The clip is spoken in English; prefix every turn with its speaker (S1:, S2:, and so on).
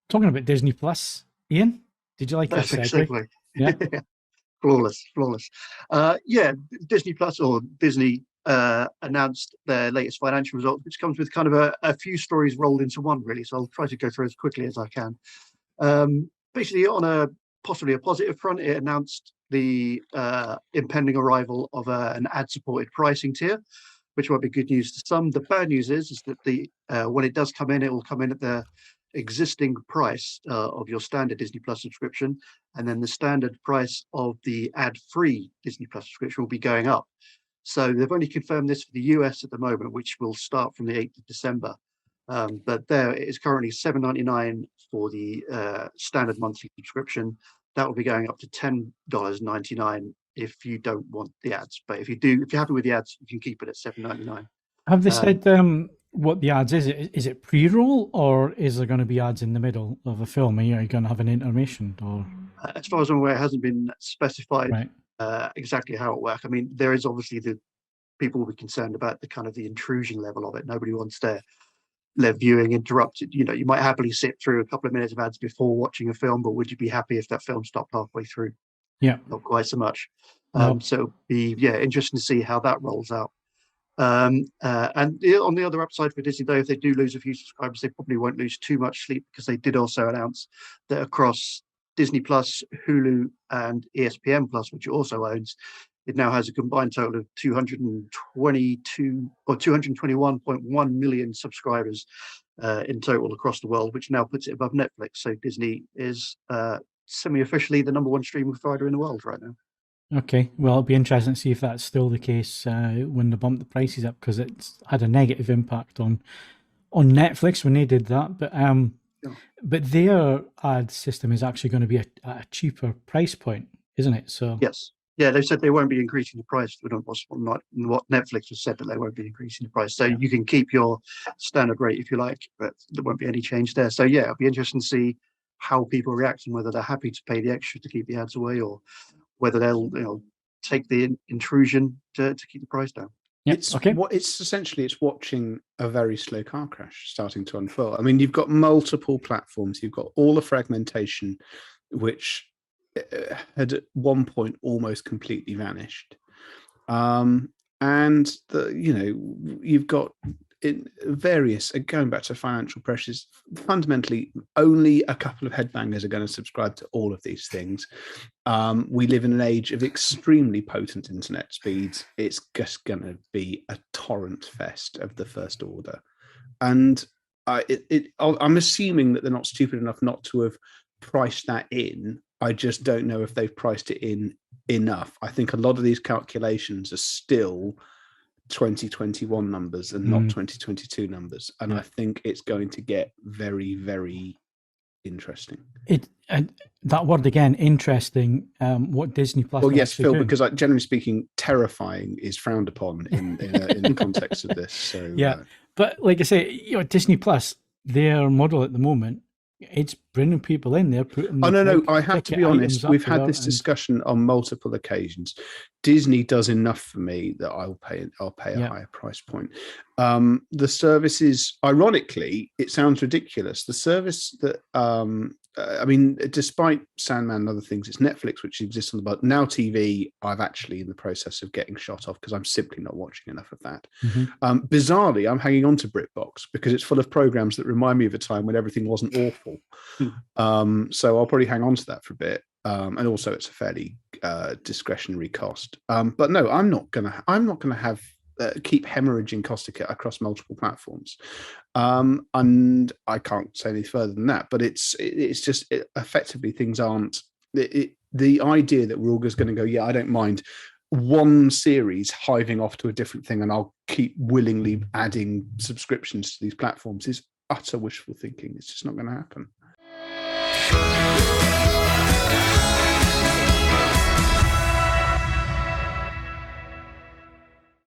S1: talking about Disney Plus, Ian, did you like that
S2: Perfect
S1: segue?
S2: segue.
S1: Yeah.
S2: Flawless. Yeah, Disney Plus or Disney announced their latest financial results, which comes with kind of a few stories rolled into one, really. So I'll try to go through as quickly as I can. Basically, on possibly a positive front, it announced the impending arrival of an ad-supported pricing tier, which might be good news to some. The bad news is that when it does come in, it will come in at the existing price of your standard Disney Plus subscription, and then the standard price of the ad-free Disney Plus subscription will be going up. So they've only confirmed this for the US at the moment, which will start from the 8th of December. But there it is currently $7.99 for the standard monthly subscription. That will be going up to $10.99 if you don't want the ads. But if you're happy with the ads, you can keep it at $7.99.
S1: Have they said what the ads is? Is it pre-roll, or is there going to be ads in the middle of a film? Are you going to have an intermission? Or
S2: as far as I'm aware, it hasn't been specified
S1: right.
S2: Exactly how it works. I mean, there is obviously the people will be concerned about the kind of the intrusion level of it. Nobody wants their viewing interrupted. You know, you might happily sit through a couple of minutes of ads before watching a film, but would you be happy if that film stopped halfway through?
S1: Yeah,
S2: not quite so much.
S1: No.
S2: So it'll be interesting to see how that rolls out. And on the other upside for Disney, though, if they do lose a few subscribers, they probably won't lose too much sleep, because they did also announce that across Disney Plus, Hulu, and ESPN Plus, which it also owns, it now has a combined total of 222 or 221.1 million subscribers in total across the world, which now puts it above Netflix. So Disney is semi-officially the number one streaming provider in the world right now.
S1: Okay, well, it'll be interesting to see if that's still the case when they bump the prices up, because it's had a negative impact on Netflix when they did that. But their ad system is actually going to be a cheaper price point, isn't it? So
S2: yes, yeah, they said they won't be increasing the price. Not what Netflix has said, that they won't be increasing the price. So you can keep your standard rate if you like, but there won't be any change there. So yeah, it'll be interesting to see how people react and whether they're happy to pay the extra to keep the ads away, or whether they'll take the intrusion to keep the price down.
S1: Yeah.
S3: It's essentially watching a very slow car crash starting to unfold. I mean, you've got multiple platforms, you've got all the fragmentation, which had at one point almost completely vanished, and you've got in various, going back to financial pressures, fundamentally only a couple of headbangers are going to subscribe to all of these things. We live in an age of extremely potent internet speeds. It's just going to be a torrent fest of the first order. And I'm assuming that they're not stupid enough not to have priced that in. I just don't know if they've priced it in enough. I think a lot of these calculations are still 2021 numbers and not 2022 numbers, and I think it's going to get very, very interesting.
S1: That word again, interesting. What Disney Plus?
S3: Well, yes, Phil, because generally speaking, terrifying is frowned upon in the context of this. So
S1: yeah, but like I say, Disney Plus, their model at the moment, it's bringing people in there.
S3: No. I have to be honest. We've had this discussion on multiple occasions. Disney does enough for me that I'll pay a higher price point. The service is, ironically, it sounds ridiculous. The service that, despite Sandman and other things, it's Netflix, which exists on the bottom. Now TV, I've actually in the process of getting shot off because I'm simply not watching enough of that. Mm-hmm. Bizarrely, I'm hanging on to BritBox because it's full of programs that remind me of a time when everything wasn't awful. So I'll probably hang on to that for a bit. And also it's a fairly discretionary cost. But no, I'm not gonna have keep hemorrhaging cost across multiple platforms. And I can't say any further than that. But it's just effectively things aren't the idea that we're all just going to go, yeah, I don't mind one series hiving off to a different thing, and I'll keep willingly adding subscriptions to these platforms is utter wishful thinking. It's just not going to happen.